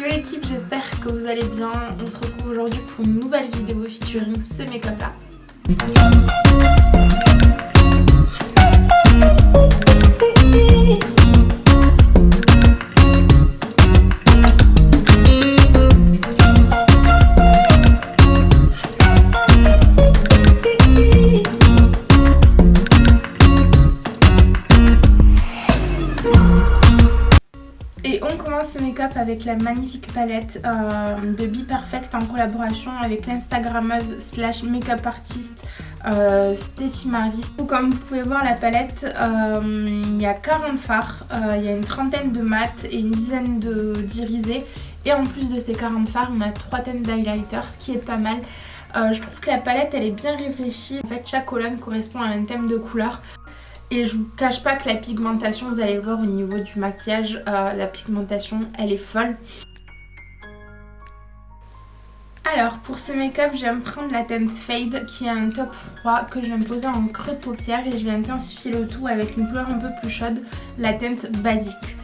Yo l'équipe, j'espère que vous allez bien. On se retrouve aujourd'hui pour une nouvelle vidéo featuring ce make-up là. Et on commence ce make-up avec la magnifique palette de Be Perfect en collaboration avec l'instagrammeuse slash make-up artiste Stacy Marie. Comme vous pouvez voir la palette, il y a 40 fards, il y a une trentaine de mat et une dizaine d'irisés. Et en plus de ces 40 fards, on a 3 teintes d'highlighter, ce qui est pas mal. Je trouve que la palette elle est bien réfléchie. En fait, chaque colonne correspond à un thème de couleur. Et je vous cache pas que la pigmentation, vous allez voir au niveau du maquillage, la pigmentation elle est folle. Alors pour ce make-up, je vais me prendre la teinte Fade qui est un top froid que je vais me poser en creux de paupière et je vais intensifier le tout avec une couleur un peu plus chaude, la teinte Basique.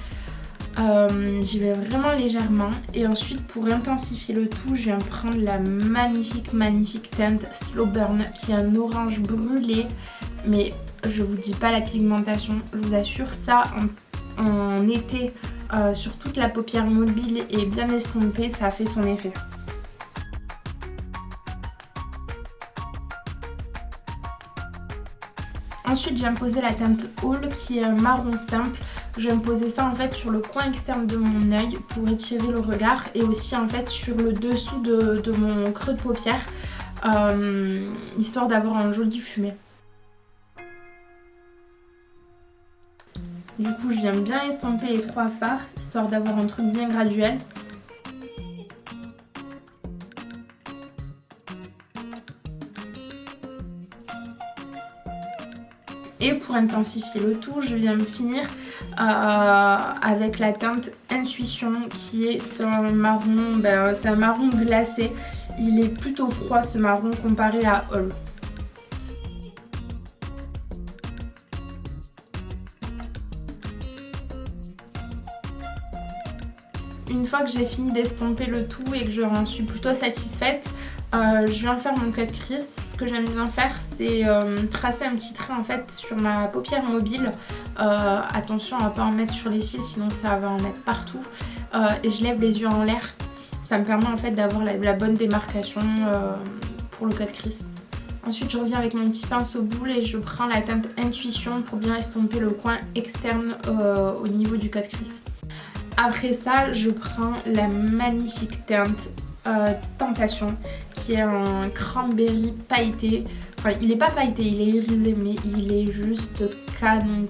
J'y vais vraiment légèrement et ensuite pour intensifier le tout, je vais me prendre la magnifique teinte Slow Burn qui est un orange brûlé, mais je vous dis pas la pigmentation, je vous assure, ça en été sur toute la paupière mobile et bien estompée, ça a fait son effet. Ensuite, je vais me poser la teinte All qui est un marron simple. Je vais me poser ça en fait sur le coin externe de mon œil pour étirer le regard et aussi en fait sur le dessous de mon creux de paupière, histoire d'avoir un joli fumé. Du coup, je viens bien estomper les 3 fards, histoire d'avoir un truc bien graduel. Et pour intensifier le tout, je viens me finir avec la teinte Intuition qui est un marron, c'est un marron glacé. Il est plutôt froid ce marron comparé à All. Une fois que j'ai fini d'estomper le tout et que j'en suis plutôt satisfaite, je viens faire mon cut crease. Ce que j'aime bien faire, c'est tracer un petit trait en fait sur ma paupière mobile. Attention à ne pas en mettre sur les cils, sinon ça va en mettre partout. Et je lève les yeux en l'air. Ça me permet en fait d'avoir la bonne démarcation pour le cut crease. Ensuite, je reviens avec mon petit pinceau boule et je prends la teinte Intuition pour bien estomper le coin externe au niveau du cut crease. Après ça, je prends la magnifique teinte Tentation qui est un cranberry pailleté. Enfin, il n'est pas pailleté, il est irisé, mais il est juste canon.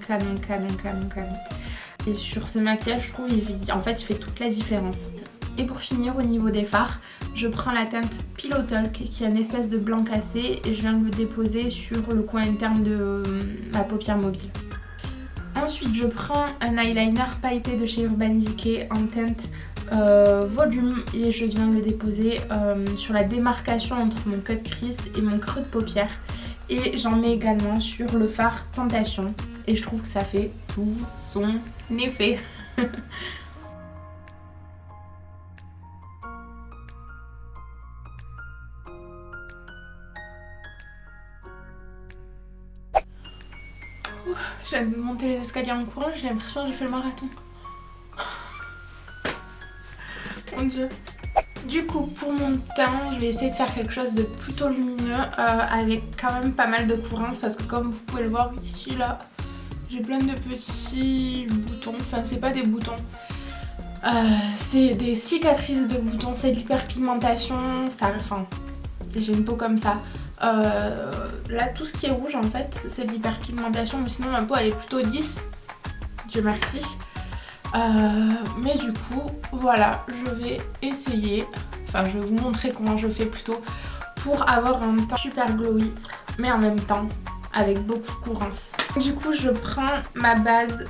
Et sur ce maquillage, je trouve en fait, il fait toute la différence. Et pour finir, au niveau des fards, je prends la teinte Pillow Talk qui est une espèce de blanc cassé et je viens de le déposer sur le coin interne de ma paupière mobile. Ensuite, je prends un eyeliner pailleté de chez Urban Decay en teinte volume et je viens de le déposer sur la démarcation entre mon cut crease et mon creux de paupière. Et j'en mets également sur le fard Tentation et je trouve que ça fait tout son effet. Je viens de monter les escaliers en courant, j'ai l'impression que j'ai fait le marathon. Mon dieu. Du coup, pour mon teint, je vais essayer de faire quelque chose de plutôt lumineux avec quand même pas mal de courance parce que comme vous pouvez le voir ici, là, j'ai plein de petits boutons. Enfin, c'est pas des boutons. C'est des cicatrices de boutons, c'est de l'hyperpigmentation. Enfin, j'ai une peau comme ça. Là tout ce qui est rouge en fait c'est de l'hyperpigmentation, mais sinon ma peau elle est plutôt 10, Dieu merci. Mais du coup voilà, je vais essayer, enfin je vais vous montrer comment je fais plutôt pour avoir un teint super glowy mais en même temps avec beaucoup de courance. Du coup je prends ma base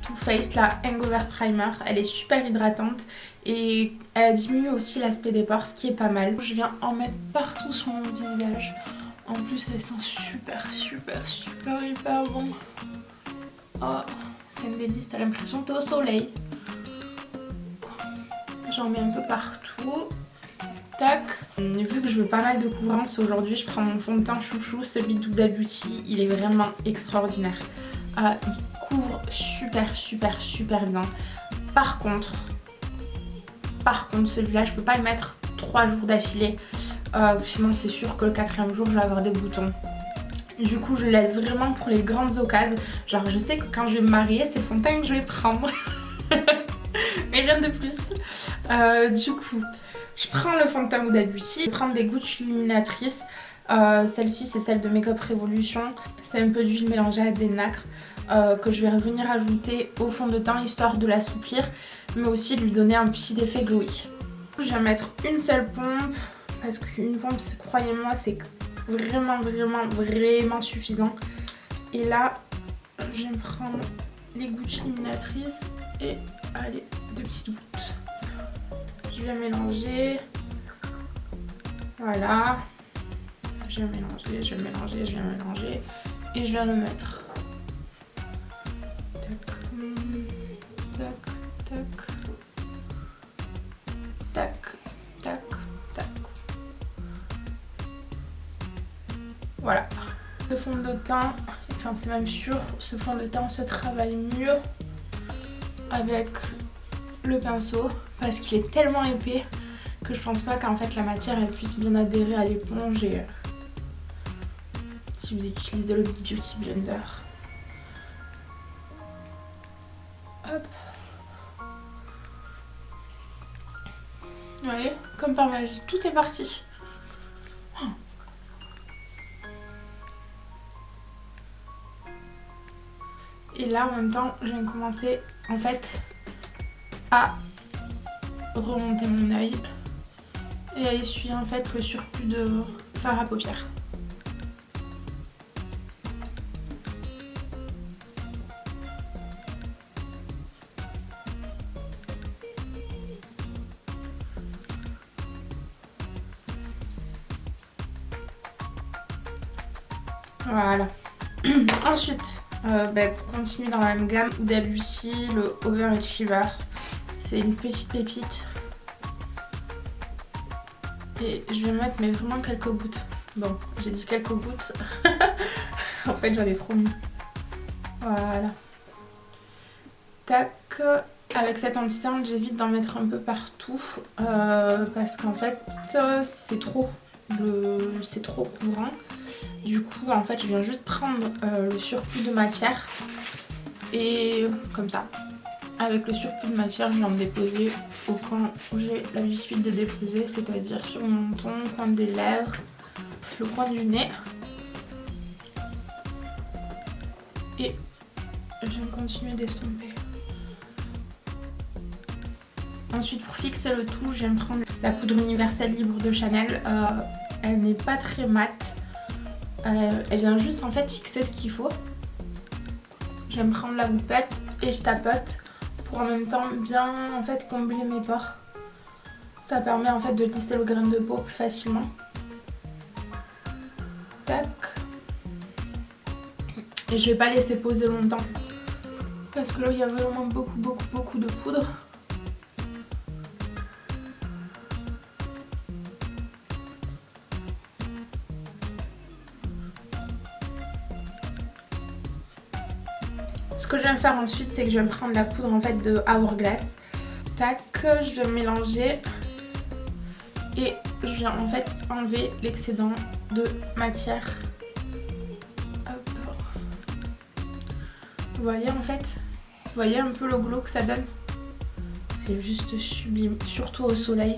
Too Faced, la Hangover Primer, elle est super hydratante et elle diminue aussi l'aspect des pores, ce qui est pas mal. Je viens en mettre partout sur mon visage. En plus elle sent super hyper bon. Oh, c'est une délice, t'as l'impression que t'es au soleil. J'en mets un peu partout. Tac. Vu que je veux pas mal de couvrance aujourd'hui, je prends mon fond de teint chouchou, celui d'Huda Beauty. Il est vraiment extraordinaire. Il couvre super bien. Par contre celui-là je peux pas le mettre 3 jours d'affilée. Sinon c'est sûr que le 4e jour je vais avoir des boutons. Du coup je le laisse vraiment pour les grandes occasions. Genre je sais que quand je vais me marier c'est le fond de teint que je vais prendre. Mais rien de plus. Du coup je prends le fond de teint Huda Beauty. Je prends des gouttes illuminatrices. Celle-ci c'est celle de Make Up Revolution. C'est un peu d'huile mélangée à des nacres que je vais revenir ajouter au fond de teint histoire de l'assouplir, mais aussi de lui donner un petit effet glowy. Je vais mettre une seule pompe parce qu'une pompe, croyez-moi, c'est vraiment suffisant. Et là je vais prendre les gouttes illuminatrices et allez, 2 petites gouttes. Je vais mélanger. Voilà. Je vais mélanger et je viens le mettre. Tac. Voilà. Ce fond de teint, enfin c'est même sûr, ce fond de teint se travaille mieux avec le pinceau parce qu'il est tellement épais que je pense pas qu'en fait la matière elle puisse bien adhérer à l'éponge. Et si vous utilisez le Beauty Blender, hop, vous voyez, comme par magie, tout est parti. Et là en même temps je viens de commencer en fait à remonter mon œil et à essuyer en fait le surplus de fard à paupières. Voilà. Ensuite, pour continuer dans la même gamme, Huda Beauty, le Over Achiever. C'est une petite pépite. Et je vais mettre mais vraiment quelques gouttes. Bon, j'ai dit quelques gouttes. En fait, j'en ai trop mis. Voilà. Tac. Avec cette anti-teinte, j'évite d'en mettre un peu partout. Parce qu'en fait, c'est trop couvrant. Du coup, en fait, je viens juste prendre le surplus de matière. Et comme ça. Avec le surplus de matière, je viens me déposer au coin où j'ai l'habitude de déposer, c'est-à-dire sur mon menton, le coin des lèvres, le coin du nez. Et je viens continuer d'estomper. Ensuite, pour fixer le tout, je viens prendre la poudre universelle libre de Chanel. Elle n'est pas très mate. Elle vient juste en fait fixer ce qu'il faut. Je viens prendre la houppette et je tapote pour en même temps bien en fait combler mes pores. Ça permet en fait de lisser le grain de peau plus facilement. Tac. Et je vais pas laisser poser longtemps parce que là il y a vraiment beaucoup de poudre. Ce que je vais faire ensuite, c'est que je vais me prendre la poudre en fait de Hourglass. Tac, je vais mélanger et je viens en fait enlever l'excédent de matière. Hop. Vous voyez en fait, vous voyez un peu le glow que ça donne. C'est juste sublime, surtout au soleil.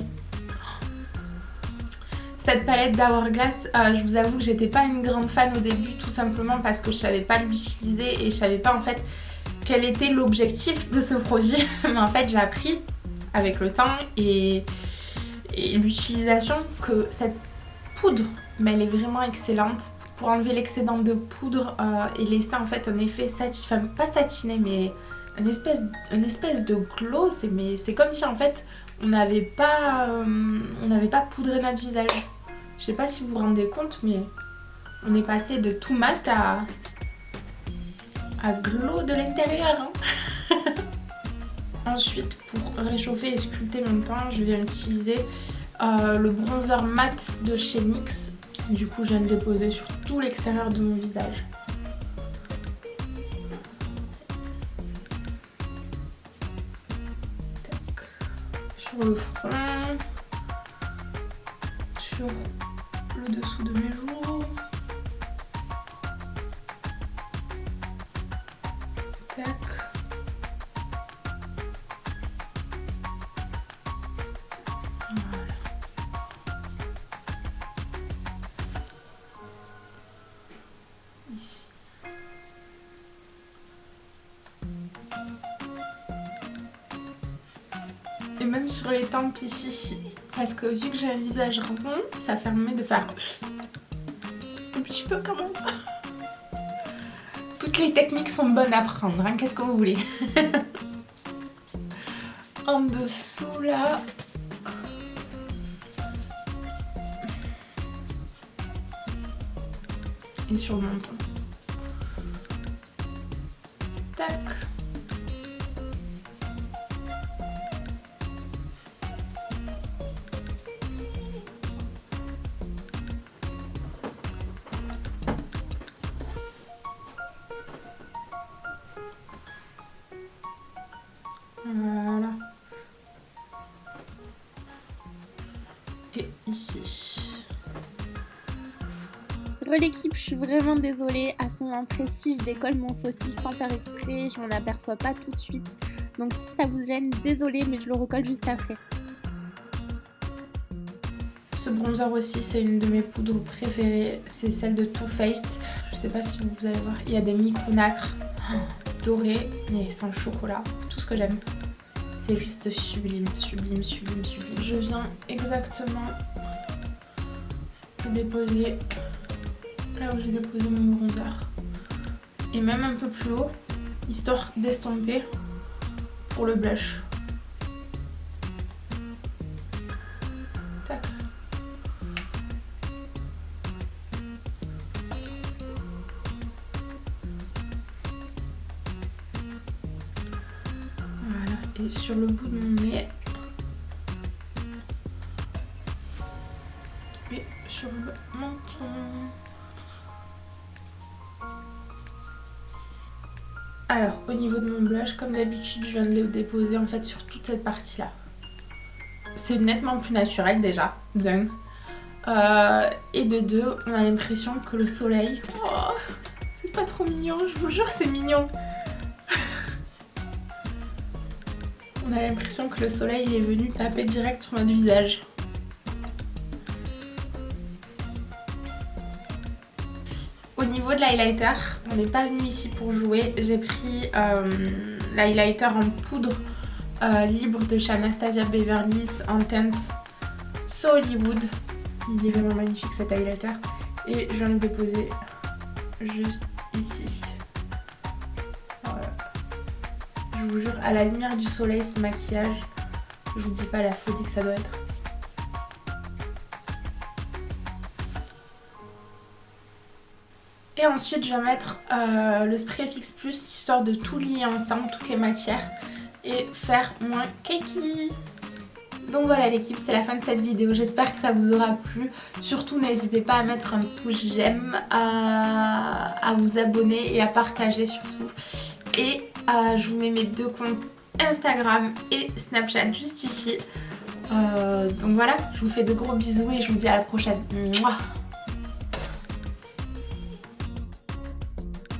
Cette palette d'Hourglass, je vous avoue que j'étais pas une grande fan au début, tout simplement parce que je savais pas l'utiliser et je savais pas en fait quel était l'objectif de ce produit. Mais en fait j'ai appris avec le temps et l'utilisation que cette poudre, mais elle est vraiment excellente pour enlever l'excédent de poudre et laisser en fait un effet enfin pas satiné mais une espèce de glow. C'est comme si en fait on n'avait pas poudré notre visage. Je sais pas si vous vous rendez compte, mais on est passé de tout mat à glow de l'intérieur. Hein. Ensuite, pour réchauffer et sculpter mon teint, je vais utiliser le bronzer mat de chez NYX. Du coup, je viens de le déposer sur tout l'extérieur de mon visage. Tac. Sur le front, sur le dessous de mes joues. Tac. Voilà. Ici. Et même sur les tempes ici, parce que vu que j'ai un visage rond, ça permet de faire un petit peu quand même. Toutes les techniques sont bonnes à prendre, hein, qu'est-ce que vous voulez. En dessous là. Et sur le menton. Tac. Voilà. Et ici. Re l'équipe, je suis vraiment désolée. À ce moment précis, je décolle mon faux cil sans faire exprès. Je m'en aperçois pas tout de suite. Donc si ça vous gêne, désolée, mais je le recolle juste après. Ce bronzer aussi, c'est une de mes poudres préférées. C'est celle de Too Faced. Je sais pas si vous allez voir. Il y a des micro-nacres dorés et sans chocolat. Tout ce que j'aime. C'est juste sublime, sublime, sublime, sublime. Je viens exactement le déposer là où j'ai déposé mon bronzer. Et même un peu plus haut, histoire d'estomper pour le blush. Tac. Voilà, et sur le bout de mon nez. Et sur le menton. Alors, au niveau de mon blush, comme d'habitude, je viens de le déposer en fait sur toute cette partie-là. C'est nettement plus naturel déjà, d'un. Et de deux, on a l'impression que le soleil... Oh, c'est pas trop mignon, je vous jure, c'est mignon. On a l'impression que le soleil il est venu taper direct sur notre visage. Au niveau de l'highlighter, on n'est pas venu ici pour jouer. J'ai pris l'highlighter en poudre libre de chez Anastasia Beverly Hills en teinte So Hollywood. Il est vraiment magnifique cet highlighter. Et je viens de le déposer juste ici. Voilà. Je vous jure, à la lumière du soleil, ce maquillage, je vous dis pas la folie que ça doit être. Et ensuite, je vais mettre le spray Fix Plus, histoire de tout lier ensemble, toutes les matières, et faire moins cakey. Donc voilà l'équipe, c'est la fin de cette vidéo. J'espère que ça vous aura plu. Surtout, n'hésitez pas à mettre un pouce j'aime, à vous abonner et à partager surtout. Et je vous mets mes deux comptes Instagram et Snapchat juste ici. Donc voilà, je vous fais de gros bisous et je vous dis à la prochaine. Mouah.